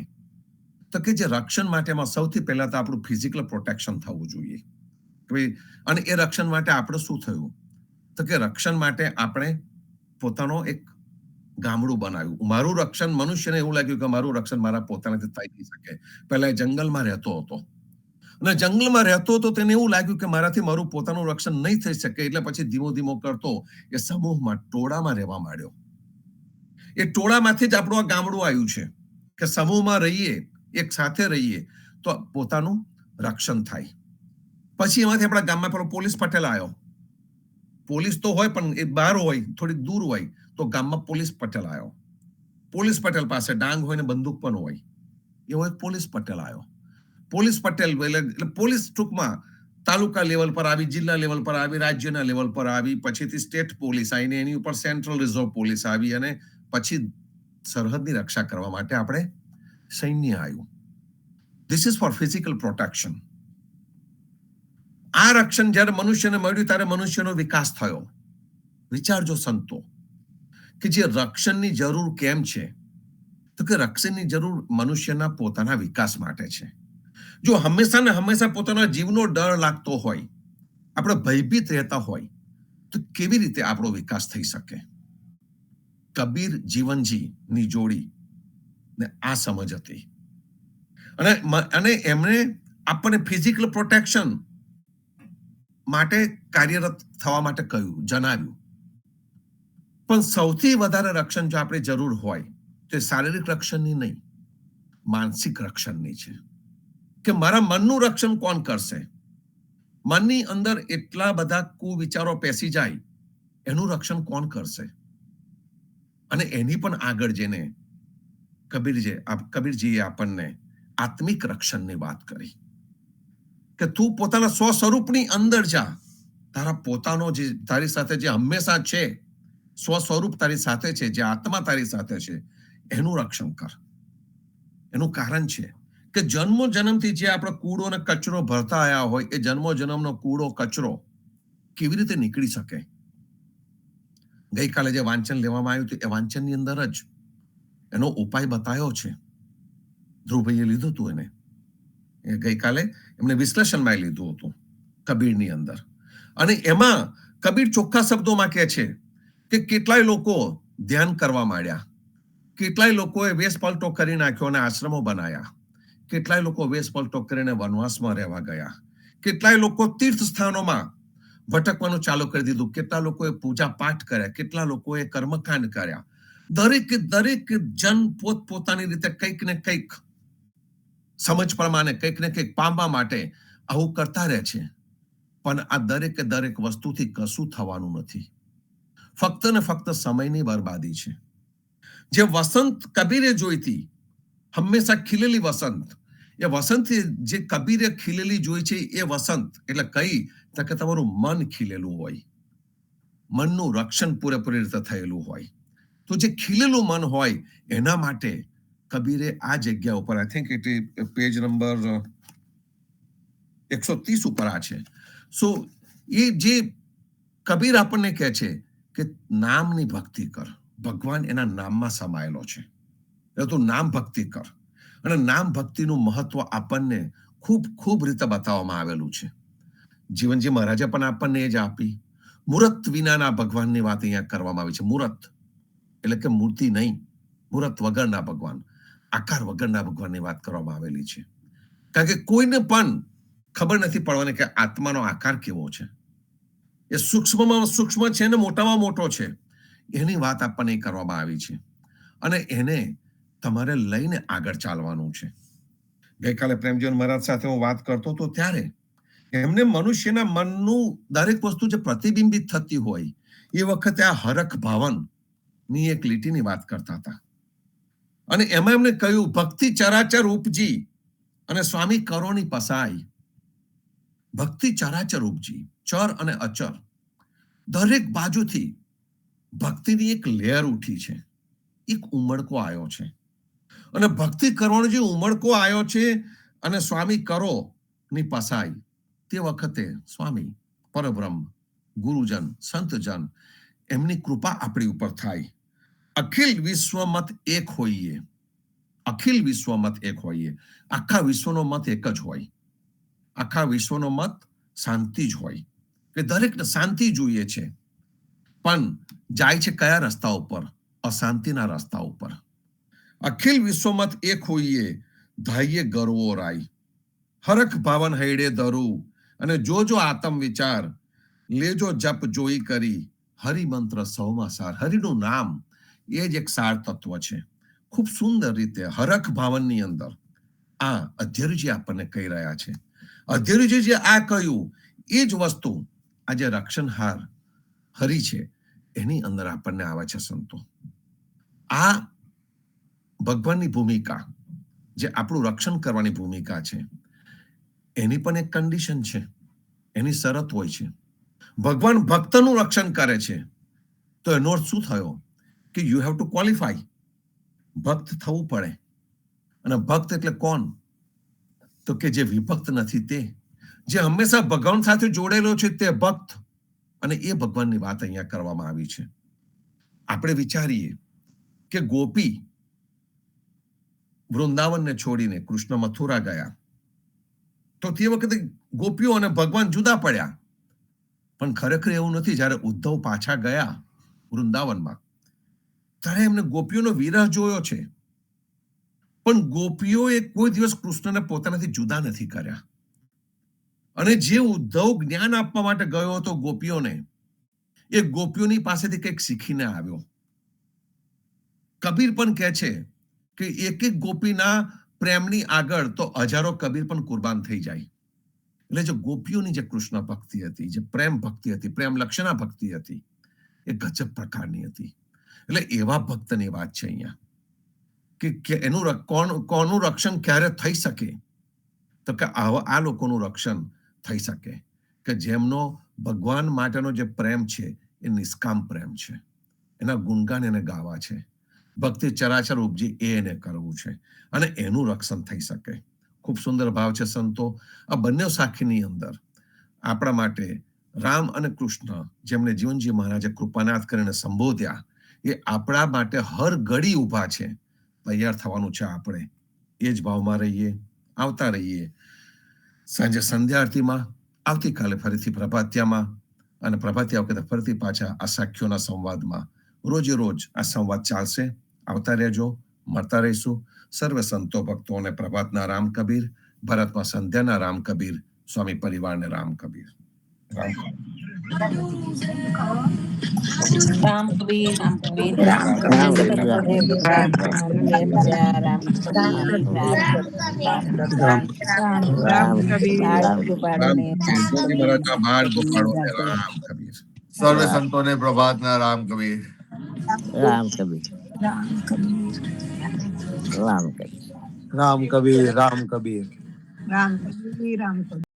તો કે જે રક્ષણ માટેમાં સૌથી પહેલા તો આપણું ફિઝિકલ પ્રોટેક્શન થવું જોઈએ. અને એ રક્ષણ માટે આપણે શું થયું? તો કે રક્ષણ માટે આપણે પોતાનો એક ગામડું બનાવ્યું. મારું રક્ષણ, મનુષ્યને એવું લાગ્યું કે મારું રક્ષણ મારા પોતાનાથી થઈ નહીં શકે. પહેલા એ જંગલમાં રહેતો હતો, અને જંગલમાં રહેતો હતો તેને એવું લાગ્યું કે મારાથી મારું પોતાનું રક્ષણ નહીં થઈ શકે, એટલે પછી ધીમો કરતો એ સમૂહમાં, ટોળામાં રહેવા માંડ્યો. એ ટોળામાંથી જ આપણું આ ગામડું આવ્યું છે કે સમૂહમાં રહીએ, એક સાથે રહીએ તો પોતાનું રક્ષણ થાય. પછી એમાંથી આપણા ગામમાં પેલો પોલીસ પટેલ આવ્યો. પોલીસ તો હોય પણ એ બહાર હોય, થોડીક દૂર હોય, તો ગામમાં પોલીસ પટેલ આવ્યો. પોલીસ પટેલ પાસે ડાંગ હોય ને બંદૂક પણ હોય, એવો એક પોલીસ પટેલ આવ્યો. પોલીસ પટેલ એટલે પોલીસ ટૂંકમાં તાલુકા લેવલ પર આવી, જિલ્લા લેવલ પર આવી, રાજ્યના લેવલ પર આવી, પછીથી સ્ટેટ પોલીસ આવીને એની ઉપર સેન્ટ્રલ રિઝર્વ પોલીસ આવી, અને પછી સરહદની રક્ષા કરવા માટે આપણે સૈન્ય આવ્યું. This is four physical protection. આ રક્ષણ જ્યારે મનુષ્યને મળ્યું ત્યારે મનુષ્યનો વિકાસ થયો. વિચારજો સંતો કે જે રક્ષણની જરૂર કેમ છે? તો કે રક્ષણની જરૂર મનુષ્યના પોતાના વિકાસ માટે છે. જો હંમેશા પોતાના જીવનો ડર લાગતો હોય, આપણે ભયભીત રહેતા હોય, તો કેવી રીતે આપણો વિકાસ થઈ શકે? કબીર જીવનજી ની જોડી ને આ સમજ હતી. અને એમણે આપણને ફિઝિકલ પ્રોટેક્શન માટે કાર્યરત થવા માટે કહ્યું, જણાવ્યું. પણ સૌથી વધારે રક્ષણ જો આપણે જરૂર હોય તો શારીરિક રક્ષણની નહીં, માનસિક રક્ષણની છે. કે મારા મનનું રક્ષણ કોણ કરશે? મનની અંદર એટલા બધા કુવિચારો પેસી જાય, એનું રક્ષણ કોણ કરશે? અને એની પણ આગળ જઈને કબીરજીએ આપણને આત્મિક રક્ષણની વાત કરી કે તું પોતાના સ્વ સ્વરૂપની અંદર જા. તારા પોતાનો જે તારી સાથે જે હંમેશા છે, સ્વ સ્વરૂપ તારી સાથે છે, જે આત્મા તારી સાથે છે, એનું રક્ષણ કર. એનું કારણ છે કે જન્મો જન્મથી જે આપણે કૂડો અને કચરો ભરતા આવ્યા હોય, એ જન્મો જન્મનો કૂડો કચરો કેવી રીતે નીકળી શકે? ગઈકાલે જે વાંચન લેવામાં આવ્યું હતું, એ વાંચનની અંદર જ એનો ઉપાય બતાવ્યો છે. ધ્રુવભાઈએ લીધું હતું એને. એ ગઈકાલે એમને વિશ્લેષણમાં લીધું હતું કબીરની અંદર. અને એમાં કબીર ચોખ્ખા શબ્દોમાં કહે છે કે કેટલાય લોકો ધ્યાન કરવા માંડ્યા, કેટલાય લોકોએ વેશ પલટો કરી નાખ્યો અને આશ્રમો બનાવ્યા, કેટલાય લોકો વેશ પલટો કરીને વનવાસમાં રહેવા ગયા, કેટલાય લોકો તીર્થ સ્થાનોમાં ભટકવાનું ચાલુ કરી દીધું, કેટલા લોકોએ પૂજા પાઠ કર્યા, કેટલા લોકોએ કર્મકાંડ કર્યા. દરેક જન પોતપોતાની રીતે કંઈક ને કંઈક સમજ પ્રમાણે કંઈક ને કંઈક પામવા માટે આવું કરતા રહે છે. પણ આ દરેક વસ્તુથી કશું થવાનું નથી. ફક્ત ને ફક્ત સમયની બરબાદી છે. જે વસંત કબીરે જોઈતી, હંમેશા ખીલેલી વસંત, એ વસંત જે કબીરે ખીલેલી જોઈ છે, એ વસંત એટલે કઈ કે તમારું મન ખીલેલું હોય, મનનું રક્ષણ પૂરેપૂરી રીતે થયેલું હોય. તો જે ખીલેલું મન હોય એના માટે કબીરે આ જગ્યા ઉપર, I think it page number 130 ઉપર આ છે. સો એ જે કબીર આપણને કહે છે કે નામની ભક્તિ કર. ભગવાન એના નામમાં સમાયેલો છે. એટલે તું નામ ભક્તિ કર. અને નામ ભક્તિનું મહત્વ આપણને ખૂબ રીતે બતાવવામાં આવેલું છે. જીવનજી મહારાજે પણ આપણને એ જ આપી. મૂર્ત વિનાના ભગવાનની વાત અહીંયા કરવામાં આવી છે. મૂર્ત એટલે કે મૂર્તિ નહીં, મૂર્ત વગરના ભગવાન, આકાર વગરના ભગવાનની વાત કરવામાં આવેલી છે. કારણ કે કોઈને પણ ખબર નથી પડવાની કે આત્માનો આકાર કેવો છે. એ સૂક્ષ્મમાં સૂક્ષ્મ છે ને મોટામાં મોટો છે. એની વાત આપણને કરવામાં આવી છે. અને એને તમારે લઈને આગળ ચાલવાનું છે. ગઈકાલે પ્રેમજીવન મહારાજ સાથે હું વાત કરતો હતો ત્યારે એમને મનુષ્યના મનનું દરેક વસ્તુ જે પ્રતિબિંબિત થતી હોય, એ વખતે આ હરખ ભાવન ની એક લીટીની વાત કરતા હતા. અને એમાં એમને કહ્યું, ભક્તિ ચરાચર ઉપજી અને સ્વામી કરોની પસાઈ. ભક્તિ ચરાચર ઉપજી, ચર અને અચર, દરેક બાજુથી ભક્તિની એક લેયર ઉઠી છે, એક ઉમળકો આવ્યો છે. અને ભક્તિ કરવાનો જે ઉમળકો આવ્યો છે અને સ્વામી કરો ની પસાઈ, તે વખતે સ્વામી, પરબ્રહ્મ, ગુરુજન, સંતજન, એમની કૃપા આપણી ઉપર થાય. અખિલ વિશ્વમત એક હોઈએ, અખિલ વિશ્વમત એક હોઈએ. આખા વિશ્વનો મત એક જ હોય. આખા વિશ્વનો મત શાંતિ જ હોય, કે દરેકને શાંતિ જોઈએ છે. પણ જાય છે કયા રસ્તા ઉપર? અશાંતિના રસ્તા ઉપર. અખિલ વિશ્વમત એક હોઈએ, ધાઈએ ગરવો રાય. હરખ ભાવન હૈડે ધરું, અને જોજો આત્મ વિચાર, લેજો જપ જોઈ કરી, હરિ મંત્ર સૌમાં સાર. હરિનું નામ એ જ એક સાર તત્વ છે. ખૂબ સુંદર રીતે હરખ ભાવનની અંદર આ અધ્યયજી આપણને કહી રહ્યા છે. અધ્યયજી જે આ કહ્યું, એ જ વસ્તુ આજે રક્ષણહાર હરિ છે, એની અંદર આપણને આવે છે સંતો. આ ભગવાનની ભૂમિકા, જે આપણું રક્ષણ કરવાની ભૂમિકા છે, એની પણ એક કન્ડિશન છે, એની શરત હોય છે. ભગવાન ભક્તનું રક્ષણ કરે છે, તો એનો અર્થ શું થયો? કે યુ હેવ ટુ ક્વોલિફાય. ભક્ત થવું પડે. અને ભક્ત એટલે કોણ? તો કે જે વિભક્ત નથી તે, જે હંમેશા ભગવાન સાથે જોડેલો છે, તે ભક્ત. અને એ ભગવાનની વાત અહીંયા કરવામાં આવી છે. આપણે વિચારીએ કે ગોપી વૃંદાવનને છોડીને કૃષ્ણ મથુરા ગયા, તો તે વખતે ગોપીઓ અને ભગવાન જુદા પડ્યા. પણ ખરેખર એવું નથી. જ્યારે ઉદ્ધવ પાછા ગયા વૃંદાવનમાં, ત્યારે એમને ગોપીઓનો વિરહ જોયો છે. પણ ગોપીઓએ કોઈ દિવસ કૃષ્ણને પોતાનાથી જુદા નથી કર્યા. અને જે ઉદ્ધવ જ્ઞાન આપવા માટે ગયો હતો ગોપીઓને, એ ગોપીઓની પાસેથી કંઈક શીખીને આવ્યો. કબીર પણ કહે છે કે એક એક ગોપીના પ્રેમની આગળ તો હજારો કબીર પણ કુરબાન થઈ જાય. એટલે જે ગોપીઓની જે કૃષ્ણ ભક્તિ હતી, જે પ્રેમ ભક્તિ હતી, પ્રેમ લક્ષણા ભક્તિ હતી, એ ગજબ પ્રકારની હતી. એટલે એવા ભક્તની વાત છે અહીંયા કે એનું કોનું રક્ષણ ક્યારે થઈ શકે? તો કે આ લોકોનું રક્ષણ થઈ શકે કે જેમનો ભગવાન માટેનો જે પ્રેમ છે એ નિષ્કામ પ્રેમ છે, એના ગુણગાન એને ગાવા છે, ભક્તિ ચરાચર ઉપજી એ એને કરવું છે, અને એનું રક્ષણ થઈ શકે. ખૂબ સુંદર ભાવ છે સંતો. આ બંને સાખીની અંદર આપણા માટે રામ અને કૃષ્ણ જેમને જીવનજી મહારાજે કૃપાનાથ કરીને સંબોધ્યા, એ આપણા માટે હર ઘડી ઊભા છે. તૈયાર થવાનું છે આપણે. એ જ ભાવમાં રહીએ, આવતા રહીએ. સાંજે સંધ્યા આરતીમાં, આવતીકાલે ફરીથી પ્રભાતિયામાં, અને પ્રભાતિયા વખતે ફરીથી પાછા આ સાખીઓના સંવાદમાં. રોજે રોજ આ સંવાદ ચાલશે. આવતા રહેજો, મળતા રહીશું. સર્વ સંતો ભક્તોને પ્રભાતના રામ કબીર, ભારતમાં સંધ્યાના રામ કબીર, સ્વામી પરિવારને રામ કબીર. રામ રામ કબીર રામ કબીર રામ જય કબીર. સત ગુરુદેવ રામ રામ પ્રજા રામ કબીર રામ રામ કબીર. બાળ રામ ગોપાળોને કબીર. જીવનજી મહારાજના બાળ ગોપાળોને રામ કબીર. સર્વે સંતોને પ્રભાતના રામ કબીર. રામ કબીર રામ કબીર. રામ કબીર રામ કબીર રામ કબીર. રામ કબીર. રામ કબીર.